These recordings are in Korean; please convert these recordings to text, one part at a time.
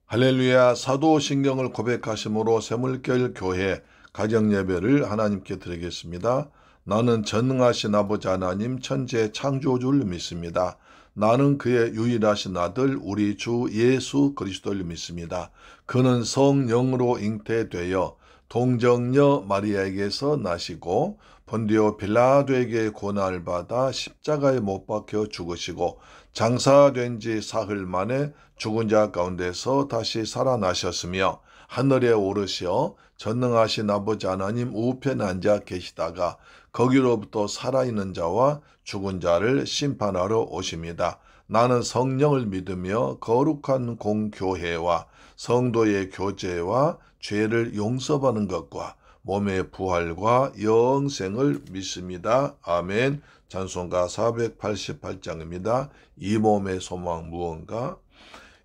할렐루야. 사도신경을 고백하심으로 새물결 교회 가정예배를 하나님께 드리겠습니다. 나는 전능하신 아버지 하나님 천지의 창조주를 믿습니다. 나는 그의 유일하신 아들 우리 주 예수 그리스도를 믿습니다. 그는 성령으로 잉태되어 동정녀 마리아에게서 나시고 본디오 빌라도에게 고난을 받아 십자가에 못 박혀 죽으시고 장사된 지 사흘 만에 죽은 자 가운데서 다시 살아나셨으며 하늘에 오르시어 전능하신 아버지 하나님 우편에 앉아 계시다가 거기로부터 살아있는 자와 죽은 자를 심판하러 오십니다. 나는 성령을 믿으며 거룩한 공교회와 성도의 교제와 죄를 용서받는 것과 몸의 부활과 영생을 믿습니다. 아멘. 찬송가 488장입니다. 이 몸의 소망 무언가?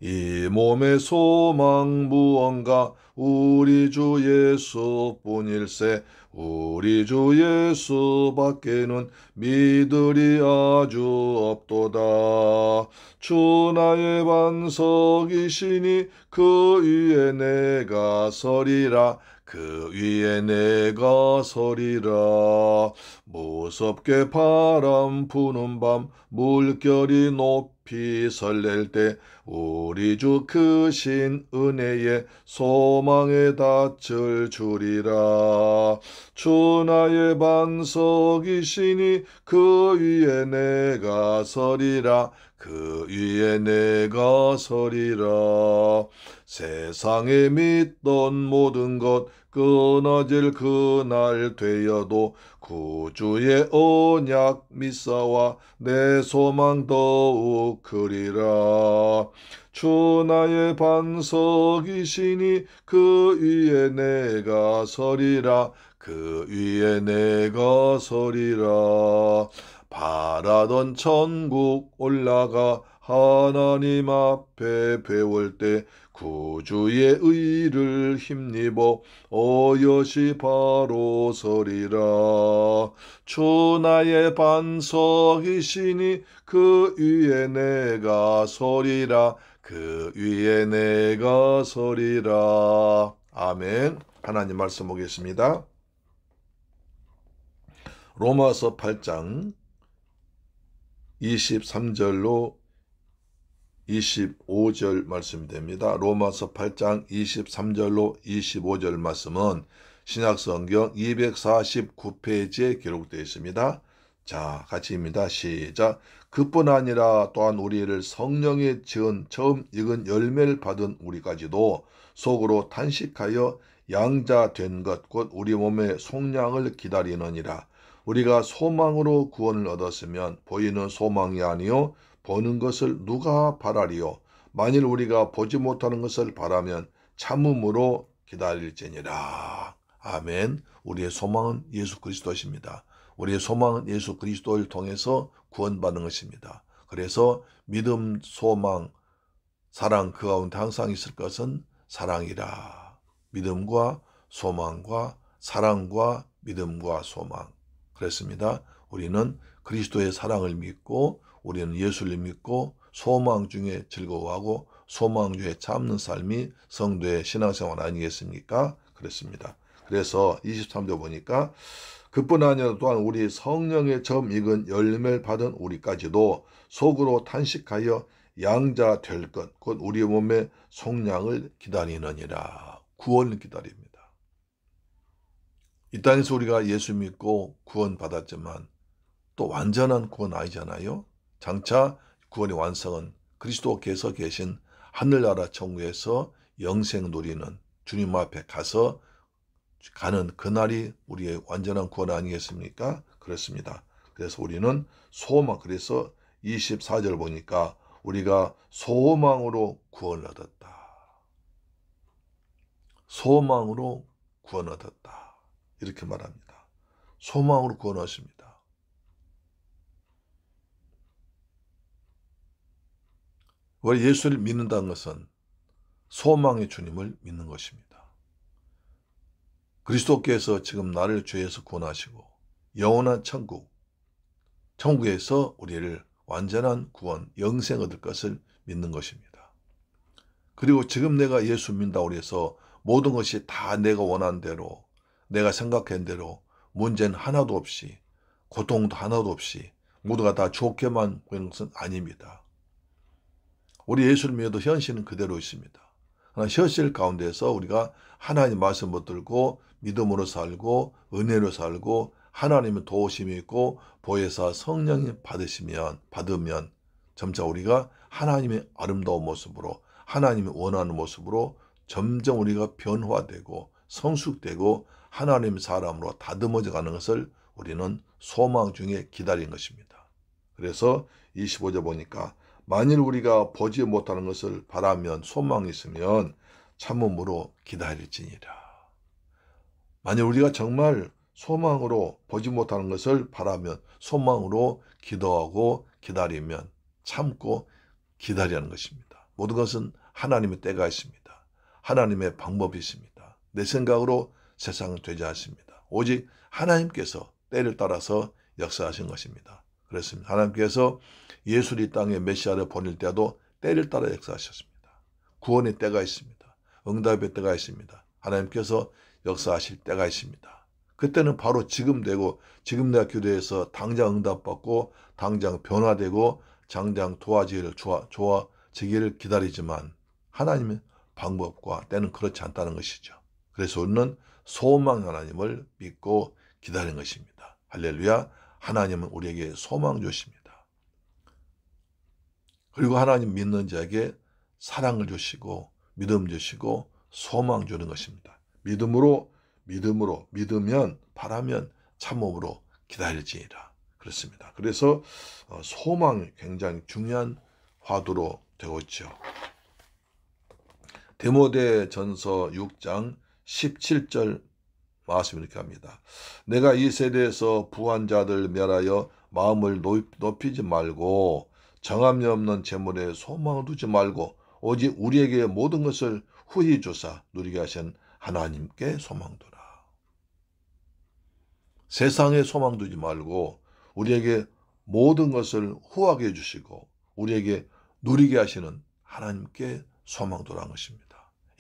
이 몸의 소망 무언가? 우리 주 예수뿐일세. 우리 주 예수밖에는 믿으리 아주 없도다. 주 나의 반석이시니 그 위에 내가 서리라. 그 위에 내가 서리라. 무섭게 바람 부는 밤 물결이 높이 설렐 때 우리 주 크신 은혜에 소망에 닿을 주리라. 주 나의 반석이시니 그 위에 내가 서리라. 그 위에 내가 서리라. 세상에 믿던 모든 것 끊어질 그날 되어도 구주의 언약 믿사와 내 소망 더욱 크리라. 주 나의 반석이시니 그 위에 내가 서리라. 그 위에 내가 서리라. 바라던 천국 올라가 하나님 앞에 배울 때 구주의 의를 힘입어 어여시 바로 서리라. 주 나의 반석이시니 그 위에 내가 서리라. 그 위에 내가 서리라. 아멘. 하나님 말씀 보겠습니다. 로마서 8장 23절로 25절 말씀이 됩니다. 로마서 8장 23절로 25절 말씀은 신약성경 249페이지에 기록되어 있습니다. 자, 같이입니다. 시작. 그뿐 아니라 또한 우리를 성령의 지은 처음 익은 열매를 받은 우리까지도 속으로 탄식하여 양자 된 것 곧 우리 몸의 속량을 기다리느니라. 우리가 소망으로 구원을 얻었으면 보이는 소망이 아니요 보는 것을 누가 바라리요. 만일 우리가 보지 못하는 것을 바라면 참음으로 기다릴지니라. 아멘. 우리의 소망은 예수 그리스도십니다. 우리의 소망은 예수 그리스도를 통해서 구원받는 것입니다. 그래서 믿음, 소망, 사랑 그 가운데 항상 있을 것은 사랑이라. 믿음과 소망과 사랑과 믿음과 소망. 그렇습니다. 우리는 그리스도의 사랑을 믿고 우리는 예수를 믿고 소망 중에 즐거워하고 소망 중에 참는 삶이 성도의 신앙생활 아니겠습니까? 그렇습니다. 그래서 23절 보니까 그뿐 아니라 또한 우리 성령의 처음 익은 열매를 받은 우리까지도 속으로 탄식하여 양자 될 것 곧 우리 몸의 속량을 기다리느니라. 구원을 기다립니다. 이 땅에서 우리가 예수 믿고 구원 받았지만 또 완전한 구원 아니잖아요. 장차 구원의 완성은 그리스도께서 계신 하늘나라 천국에서 영생 누리는 주님 앞에 가서 가는 그날이 우리의 완전한 구원 아니겠습니까? 그렇습니다. 그래서 우리는 소망, 그래서 24절 보니까 우리가 소망으로 구원을 얻었다. 소망으로 구원 얻었다. 이렇게 말합니다. 소망으로 구원 얻습니다. 우리 예수를 믿는다는 것은 소망의 주님을 믿는 것입니다. 그리스도께서 지금 나를 죄에서 구원하시고 영원한 천국에서 우리를 완전한 구원, 영생 얻을 것을 믿는 것입니다. 그리고 지금 내가 예수 믿는다고 해서 모든 것이 다 내가 원하는 대로, 내가 생각한 대로 문제는 하나도 없이, 고통도 하나도 없이 모두가 다 좋게만 보이는 것은 아닙니다. 우리 예수를 믿어도 현실은 그대로 있습니다. 그러나 현실 가운데서 우리가 하나님 말씀 붙들고 믿음으로 살고 은혜로 살고 하나님의 도우심이 있고 보혜사 성령이 받으면 점차 우리가 하나님의 아름다운 모습으로, 하나님이 원하는 모습으로 점점 우리가 변화되고 성숙되고 하나님의 사람으로 다듬어져 가는 것을 우리는 소망 중에 기다린 것입니다. 그래서 25절 보니까 만일 우리가 보지 못하는 것을 바라면 소망이 있으면 참음으로 기다릴지니라. 만일 우리가 정말 소망으로 보지 못하는 것을 바라면 소망으로 기도하고 기다리면 참고 기다리는 것입니다. 모든 것은 하나님의 때가 있습니다. 하나님의 방법이 있습니다. 내 생각으로 세상은 되지 않습니다. 오직 하나님께서 때를 따라서 역사하신 것입니다. 그렇습니다. 하나님께서 예수를 이 땅에 메시아를 보낼 때도 때를 따라 역사하셨습니다. 구원의 때가 있습니다. 응답의 때가 있습니다. 하나님께서 역사하실 때가 있습니다. 그때는 바로 지금 되고 지금 내가 기도해서 당장 응답받고 당장 변화되고 당장 좋아지기를 기다리지만 하나님의 방법과 때는 그렇지 않다는 것이죠. 그래서 우리는 소망 하나님을 믿고 기다리는 것입니다. 할렐루야. 하나님은 우리에게 소망 주십니다. 그리고 하나님 믿는 자에게 사랑을 주시고 믿음 주시고 소망 주는 것입니다. 믿으면 바라면 참음으로 기다릴지니라. 그렇습니다. 그래서 소망이 굉장히 중요한 화두로 되고 있죠. 디모데전서 6장 17절 말씀이 이렇게 합니다. 내가 이 세대에서 부한 자들 멸하여 마음을 높이지 말고 정함이 없는 재물에 소망을 두지 말고 오직 우리에게 모든 것을 후히 주사 누리게 하신 하나님께 소망 두라. 세상에 소망 두지 말고 우리에게 모든 것을 후하게 해주시고 우리에게 누리게 하시는 하나님께 소망 두라는 것입니다.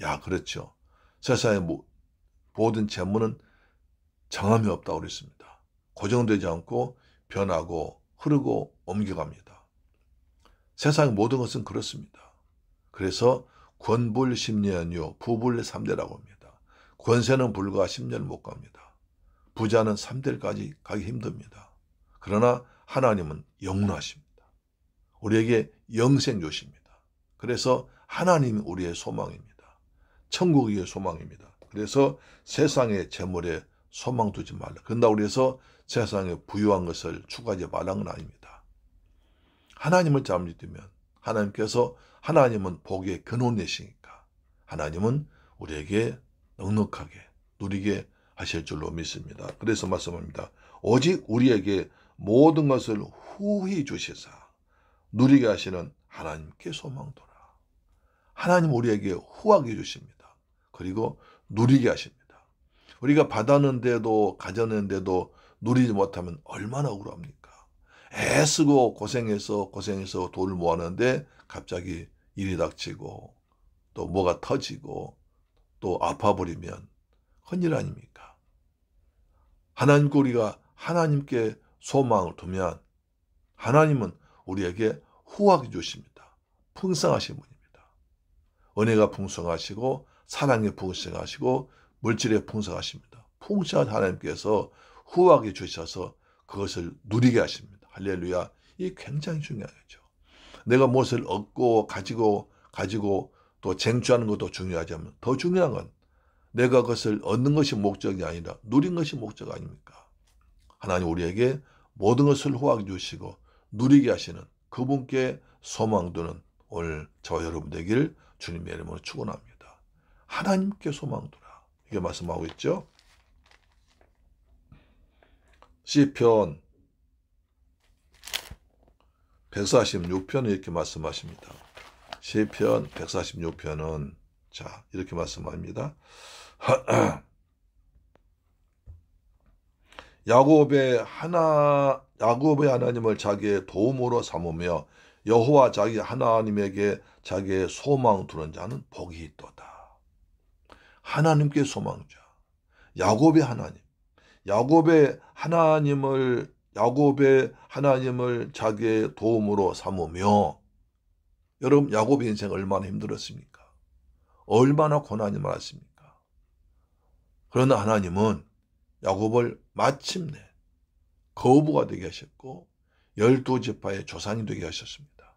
야, 그렇죠. 세상의 모든 재물은 정함이 없다고 그랬습니다. 고정되지 않고 변하고 흐르고 옮겨갑니다. 세상의 모든 것은 그렇습니다. 그래서 권불10년이요 부불 3대라고 합니다. 권세는 불과 10년 못 갑니다. 부자는 3대까지 가기 힘듭니다. 그러나 하나님은 영원하십니다. 우리에게 영생 주십니다. 그래서 하나님이 우리의 소망입니다. 천국의 소망입니다. 그래서 세상의 재물에 소망 두지 말라. 그런다고 해서 세상에 부유한 것을 추구하지 말라는 건 아닙니다. 하나님을 잘 믿으면 하나님은 복의 근원이시니까 하나님은 우리에게 넉넉하게 누리게 하실 줄로 믿습니다. 그래서 말씀합니다. 오직 우리에게 모든 것을 후히 주시사 누리게 하시는 하나님께 소망 두라. 하나님 우리에게 후하게 주십니다. 그리고 누리게 하십니다. 우리가 받았는데도 가졌는데도 누리지 못하면 얼마나 억울합니까? 애쓰고 고생해서 돈을 모았는데 갑자기 일이 닥치고 또 뭐가 터지고 또 아파버리면 큰일 아닙니까? 우리가 하나님께 소망을 두면 하나님은 우리에게 후하게 주십니다. 풍성하신 분입니다. 은혜가 풍성하시고 사랑에 풍성하시고 물질에 풍성하십니다. 풍성한 하나님께서 후하게 주셔서 그것을 누리게 하십니다. 할렐루야. 이게 굉장히 중요하죠. 내가 무엇을 얻고 가지고 또 쟁취하는 것도 중요하지만 더 중요한 건 내가 그것을 얻는 것이 목적이 아니라 누린 것이 목적 아닙니까? 하나님 우리에게 모든 것을 후하게 주시고 누리게 하시는 그분께 소망 두는 오늘 저와 여러분 되기를 주님의 이름으로 축원합니다. 하나님께 소망 두라. 이게 말씀하고 있죠. 시편 146편은 이렇게 말씀하십니다. 시편 146편은 자 이렇게 말씀합니다. 야곱의 하나님을 자기의 도움으로 삼으며 여호와 자기 하나님에게 자기의 소망 두는 자는 복이 있도다. 하나님께 소망자, 야곱의 하나님, 야곱의 하나님을 자기의 도움으로 삼으며, 여러분 야곱의 인생 얼마나 힘들었습니까? 얼마나 고난이 많았습니까? 그러나 하나님은 야곱을 마침내 거부가 되게 하셨고 12지파의 조상이 되게 하셨습니다.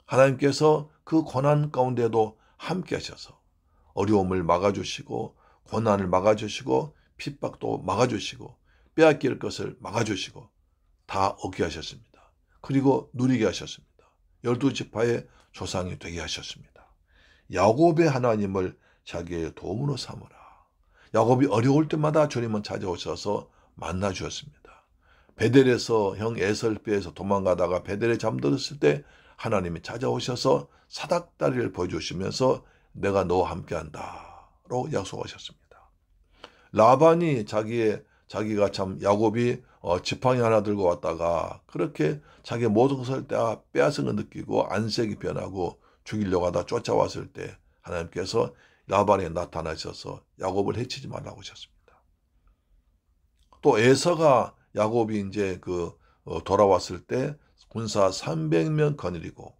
하나님께서 그 고난 가운데도 함께 하셔서 어려움을 막아주시고 고난을 막아주시고 핍박도 막아주시고 빼앗길 것을 막아주시고 다 얻게 하셨습니다. 그리고 누리게 하셨습니다. 12지파의 조상이 되게 하셨습니다. 야곱의 하나님을 자기의 도움으로 삼으라. 야곱이 어려울 때마다 주님은 찾아오셔서 만나 주었습니다. 베델에서 형 에서를 피해서 도망가다가 베델에 잠들었을 때 하나님이 찾아오셔서 사닥다리를 보여주시면서 내가 너와 함께한다로 약속하셨습니다. 라반이 자기가 참 야곱이 지팡이 하나 들고 왔다가 그렇게 자기 모든 것을 다 빼앗은 걸 느끼고 안색이 변하고 죽이려고 하다 쫓아왔을 때 하나님께서 라반에 나타나셔서 야곱을 해치지 말라고 하셨습니다. 또 에서가 야곱이 이제 돌아왔을 때 군사 300명 거느리고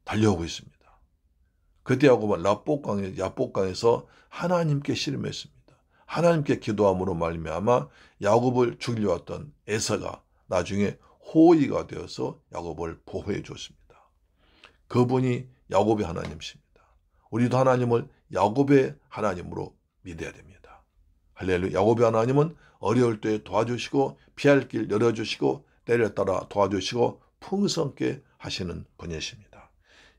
달려오고 있습니다. 그때 야곱은 야복강에서 하나님께 씨름했습니다. 하나님께 기도함으로 말미암아 야곱을 죽이려 왔던 에서가 나중에 호의가 되어서 야곱을 보호해 줬습니다. 그분이 야곱의 하나님이십니다. 우리도 하나님을 야곱의 하나님으로 믿어야 됩니다. 할렐루야. 야곱의 하나님은 어려울 때 도와주시고 피할 길 열어주시고 때를 따라 도와주시고 풍성케 하시는 분이십니다.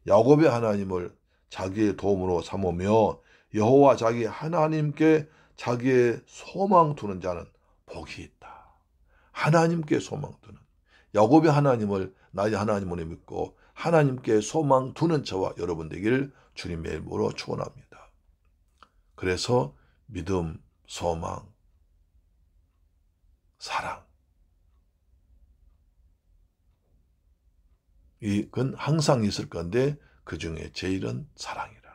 야곱의 하나님을 자기의 도움으로 삼으며 여호와 자기 하나님께 자기의 소망 두는 자는 복이 있다. 하나님께 소망 두는, 야곱의 하나님을 나의 하나님으로 믿고 하나님께 소망 두는 저와 여러분 되기를 주님의 이름으로 축원합니다. 그래서 믿음, 소망, 사랑, 이건 항상 있을 건데 그 중에 제일은 사랑이라.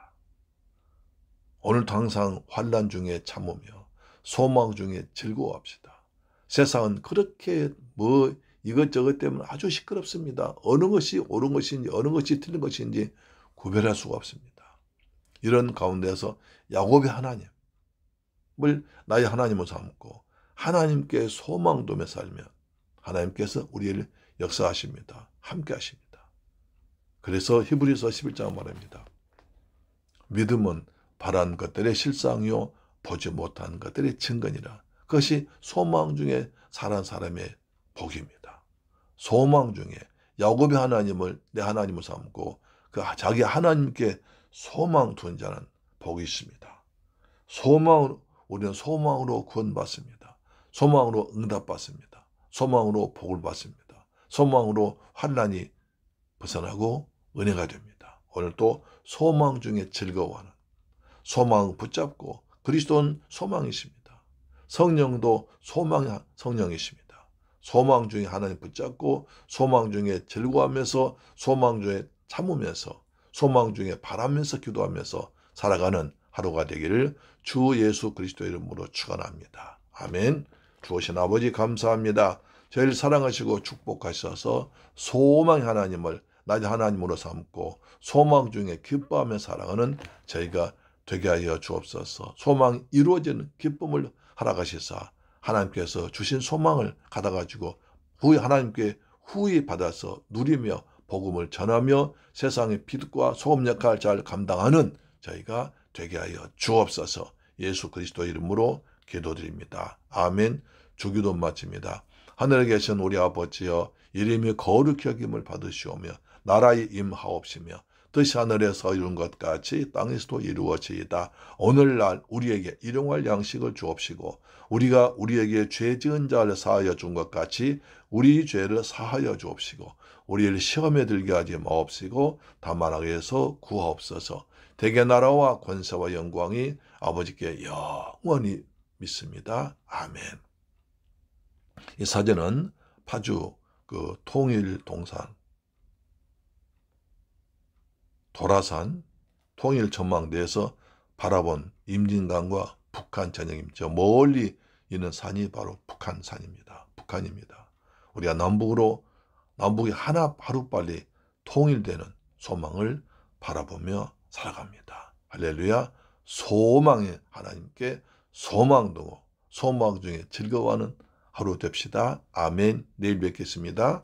오늘도 항상 환난 중에 참으며 소망 중에 즐거워합시다. 세상은 그렇게 이것저것 때문에 아주 시끄럽습니다. 어느 것이 옳은 것인지 어느 것이 틀린 것인지 구별할 수가 없습니다. 이런 가운데서 야곱의 하나님을 나의 하나님으로 삼고 하나님께 소망 두며 살면 하나님께서 우리를 역사하십니다. 함께 하십니다. 그래서 히브리서 11장 말합니다. 믿음은 바란 것들의 실상이요 보지 못한 것들의 증거니라. 그것이 소망 중에 사는 사람의 복입니다. 소망 중에 야곱의 하나님을 내 하나님으로 삼고 자기 하나님께 소망 둔 자는 복이 있습니다. 우리는 소망으로 구원받습니다. 소망으로 응답받습니다. 소망으로 복을 받습니다. 소망으로 환난이 벗어나고 은혜가 됩니다. 오늘 또 소망 중에 즐거워하는, 소망 붙잡고 그리스도는 소망이십니다. 성령도 성령이십니다. 소망 중에 하나님 붙잡고 소망 중에 즐거워하면서 소망 중에 참으면서 소망 중에 바라면서 기도하면서 살아가는 하루가 되기를 주 예수 그리스도의 이름으로 축원합니다. 아멘. 주오신 아버지 감사합니다. 저희를 사랑하시고 축복하셔서 소망의 하나님을 나의 하나님으로 삼고 소망 중에 기뻐하며 살아가는 저희가 되게 하여 주옵소서. 소망이 이루어지는 기쁨을 허락하시사 하나님께서 주신 소망을 받아가지고 하나님께 후히 받아서 누리며 복음을 전하며 세상의 빛과 소금 역할을 잘 감당하는 저희가 되게 하여 주옵소서. 예수 그리스도 이름으로 기도드립니다. 아멘. 주기도 마칩니다. 하늘에 계신 우리 아버지여, 이름이 거룩히 여김을 받으시오며 나라의 임하옵시며 뜻이 하늘에서 이룬 것 같이 땅에서도 이루어지이다. 오늘날 우리에게 일용할 양식을 주옵시고 우리가 우리에게 죄 지은 자를 사하여 준 것 같이 우리 죄를 사하여 주옵시고 우리를 시험에 들게 하지 마옵시고 다만 악에서 구하옵소서. 대개 나라와 권세와 영광이 아버지께 영원히 믿습니다. 아멘. 이 사진은 파주 통일동산 도라산 통일 전망대에서 바라본 임진강과 북한 전역임, 저 멀리 있는 산이 바로 북한산입니다. 북한입니다. 우리가 남북이 하루빨리 통일되는 소망을 바라보며 살아갑니다. 할렐루야. 소망의 하나님께 소망 두고 소망 중에 즐거워하는 하루 됩시다. 아멘. 내일 뵙겠습니다.